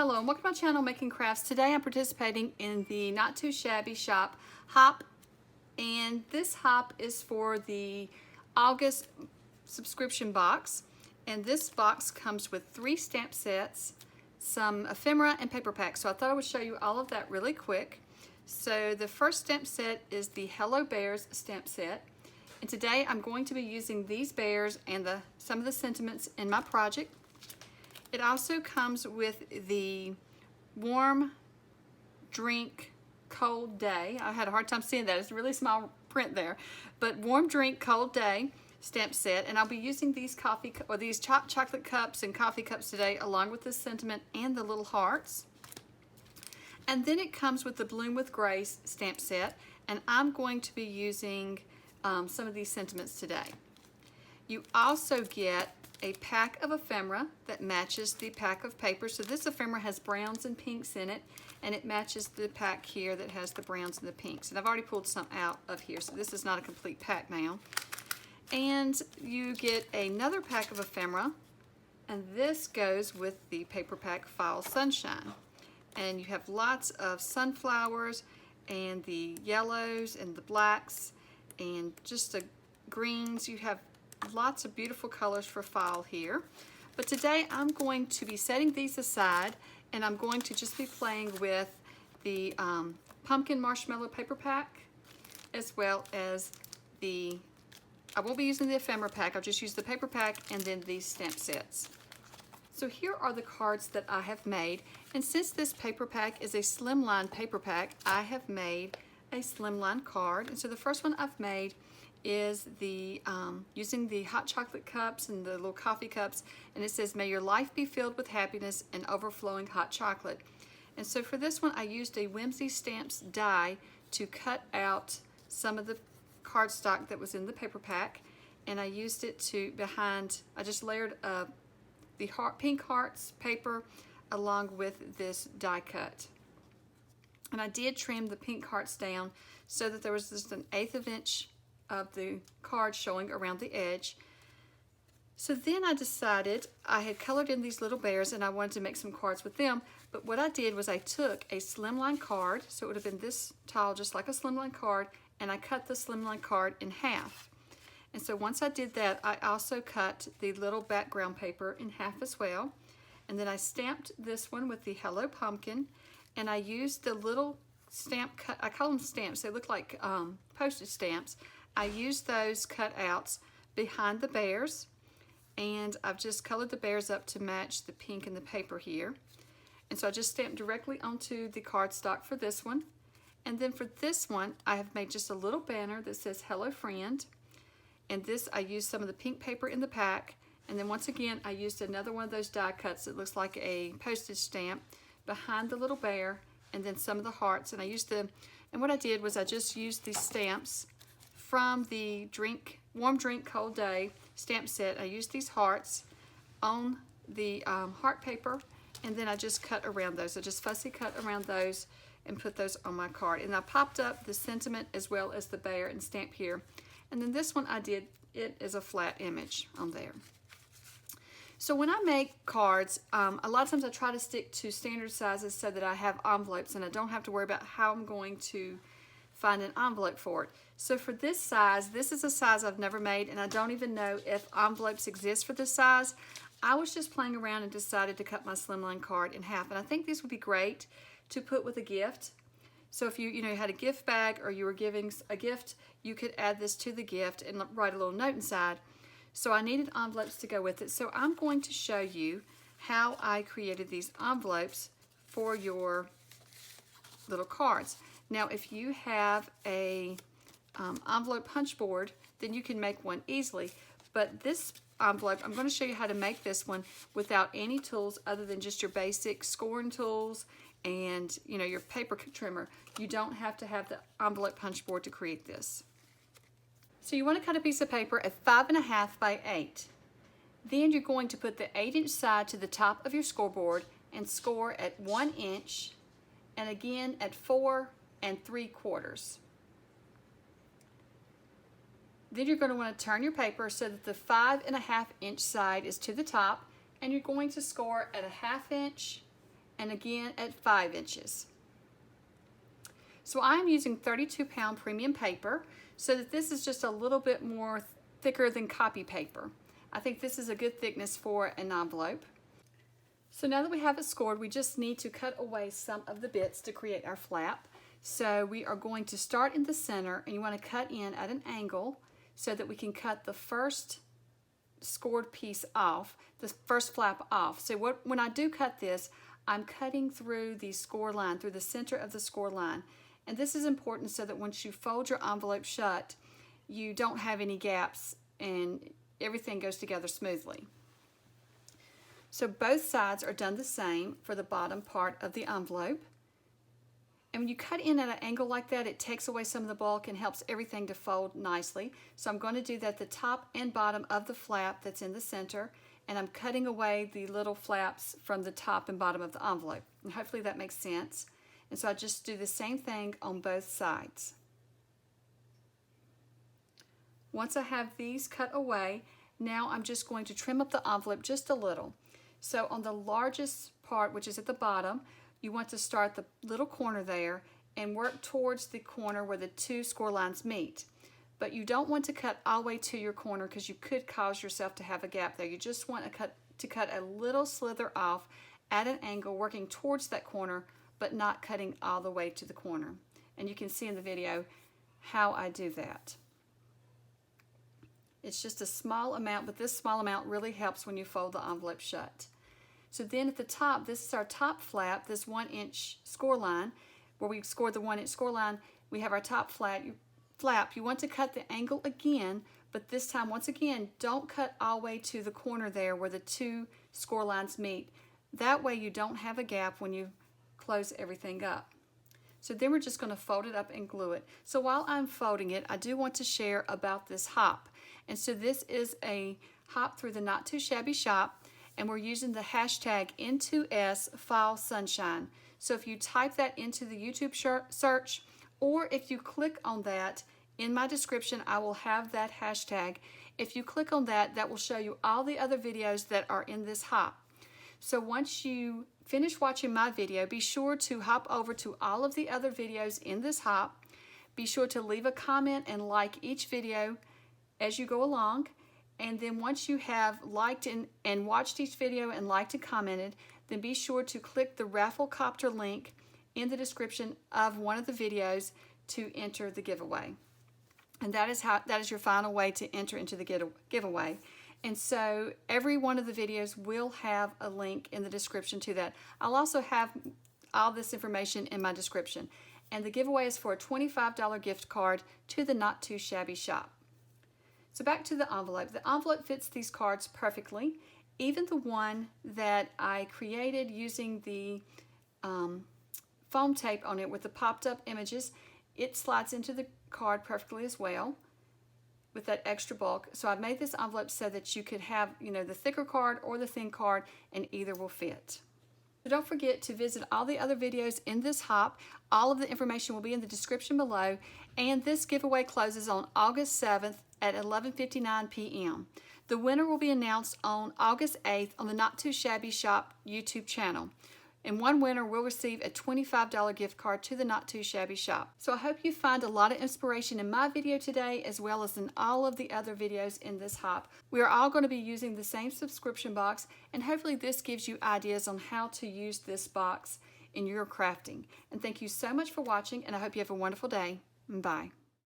Hello and welcome to my channel, Making Crafts. Today I'm participating in the Not Too Shabby Shop Hop, and this hop is for the August subscription box, and this box comes with 3 stamp sets, some ephemera and paper packs. So I thought I would show you all of that really quick. So the first stamp set is the Hello Bears stamp set, and today I'm going to be using these bears and some of the sentiments in my project. It also comes with the Warm Drink Cold Day. I had a hard time seeing that. It's a really small print there. But Warm Drink Cold Day stamp set. And I'll be using these these chocolate cups and coffee cups today, along with the sentiment and the little hearts. And then it comes with the Bloom with Grace stamp set. And I'm going to be using some of these sentiments today. You also get a pack of ephemera that matches the pack of paper. So this ephemera has browns and pinks in it, and it matches the pack here that has the browns and the pinks. And I've already pulled some out of here, so this is not a complete pack now. And you get another pack of ephemera, and this goes with the paper pack Fall Sunshine. And you have lots of sunflowers and the yellows and the blacks and just the greens. You have lots of beautiful colors for fall here. But today I'm going to be setting these aside, and I'm going to just be playing with the pumpkin marshmallow paper pack, as well as I won't be using the ephemera pack, I'll just use the paper pack and then these stamp sets. So here are the cards that I have made, and since this paper pack is a slimline paper pack, I have made a slimline card. And so the first one I've made is using the hot chocolate cups and the little coffee cups, and it says, "May your life be filled with happiness and overflowing hot chocolate." And so for this one I used a Whimsy Stamps die to cut out some of the cardstock that was in the paper pack, and I used it I just layered the pink hearts paper along with this die cut. And I did trim the pink hearts down so that there was just an 1/8 of an inch of the card showing around the edge. So then I decided I had colored in these little bears and I wanted to make some cards with them. But what I did was I took a slimline card, so it would have been this tall, just like a slimline card, and I cut the slimline card in half. And so once I did that, I also cut the little background paper in half as well. And then I stamped this one with the Hello Pumpkin, and I used the little stamp cut. I call them stamps. They look like postage stamps. I used those cutouts behind the bears, and I've just colored the bears up to match the pink in the paper here. And so I just stamped directly onto the cardstock for this one. And then for this one, I have made just a little banner that says "Hello Friend." And this, I used some of the pink paper in the pack. And then once again, I used another one of those die cuts that looks like a postage stamp behind the little bear, and then some of the hearts. And what I did was I just used these stamps from the Warm Drink Cold Day stamp set. I used these hearts on the heart paper, and then I just cut around those. I just fussy cut around those and put those on my card. And I popped up the sentiment as well as the bear and stamp here. And then this one I did it as a flat image on there. So when I make cards, a lot of times I try to stick to standard sizes so that I have envelopes and I don't have to worry about how I'm going to find an envelope for it. So for this size, this is a size I've never made, and I don't even know if envelopes exist for this size. I was just playing around and decided to cut my slimline card in half, and I think these would be great to put with a gift. So if you had a gift bag or you were giving a gift, you could add this to the gift and write a little note inside. So I needed envelopes to go with it. So I'm going to show you how I created these envelopes for your little cards. Now, if you have a envelope punch board, then you can make one easily. But this envelope, I'm going to show you how to make this one without any tools other than just your basic scoring tools and your paper trimmer. You don't have to have the envelope punch board to create this. So you want to cut a piece of paper at 5.5 by 8. Then you're going to put the 8-inch side to the top of your scoreboard and score at 1 inch, and again at 4 3/4. Then you're going to want to turn your paper so that the 5.5 inch side is to the top, and you're going to score at a 1/2 inch and again at 5 inches. So I'm using 32-pound premium paper so that this is just a little bit more thicker than copy paper. I think this is a good thickness for an envelope. So now that we have it scored, we just need to cut away some of the bits to create our flap. So we are going to start in the center, and you want to cut in at an angle so that we can cut the first scored piece off, the first flap off. So when I do cut this, I'm cutting through the score line, through the center of the score line. And this is important so that once you fold your envelope shut, you don't have any gaps and everything goes together smoothly. So both sides are done the same for the bottom part of the envelope. And when you cut in at an angle like that, it takes away some of the bulk and helps everything to fold nicely. So I'm going to do that the top and bottom of the flap that's in the center, and I'm cutting away the little flaps from the top and bottom of the envelope. And hopefully that makes sense. And so I just do the same thing on both sides. Once I have these cut away, now I'm just going to trim up the envelope just a little. So on the largest part, which is at the bottom, you want to start the little corner there and work towards the corner where the two score lines meet. But you don't want to cut all the way to your corner because you could cause yourself to have a gap there. You just want to cut a little slither off at an angle working towards that corner, but not cutting all the way to the corner. And you can see in the video how I do that. It's just a small amount, but this small amount really helps when you fold the envelope shut. So then at the top, this is our top flap, this 1 inch score line, where we scored the 1 inch score line. We have our top flap. You want to cut the angle again, but this time, once again, don't cut all the way to the corner there where the two score lines meet. That way you don't have a gap when you close everything up. So then we're just going to fold it up and glue it. So while I'm folding it, I do want to share about this hop. And so this is a hop through the Not Too Shabby Shop, and we're using the hashtag N2S Fall Sunshine. So if you type that into the YouTube search, or if you click on that in my description, I will have that hashtag. If you click on that, that will show you all the other videos that are in this hop. So once you finish watching my video, be sure to hop over to all of the other videos in this hop. Be sure to leave a comment and like each video as you go along. And then once you have liked and watched each video and liked and commented, then be sure to click the Rafflecopter link in the description of one of the videos to enter the giveaway. And that is your final way to enter into the giveaway. And so every one of the videos will have a link in the description to that. I'll also have all this information in my description. And the giveaway is for a $25 gift card to the Not Too Shabby Shop. So back to the envelope. The envelope fits these cards perfectly. Even the one that I created using the foam tape on it with the popped up images, it slides into the card perfectly as well with that extra bulk. So I've made this envelope so that you could have, the thicker card or the thin card, and either will fit. So don't forget to visit all the other videos in this hop. All of the information will be in the description below, and this giveaway closes on August 7th at 11:59 p.m. The winner will be announced on August 8th on the Not Too Shabby Shop YouTube channel. And one winner will receive a $25 gift card to the Not Too Shabby Shop. So I hope you find a lot of inspiration in my video today, as well as in all of the other videos in this hop. We are all going to be using the same subscription box, and hopefully this gives you ideas on how to use this box in your crafting. And thank you so much for watching, and I hope you have a wonderful day. Bye.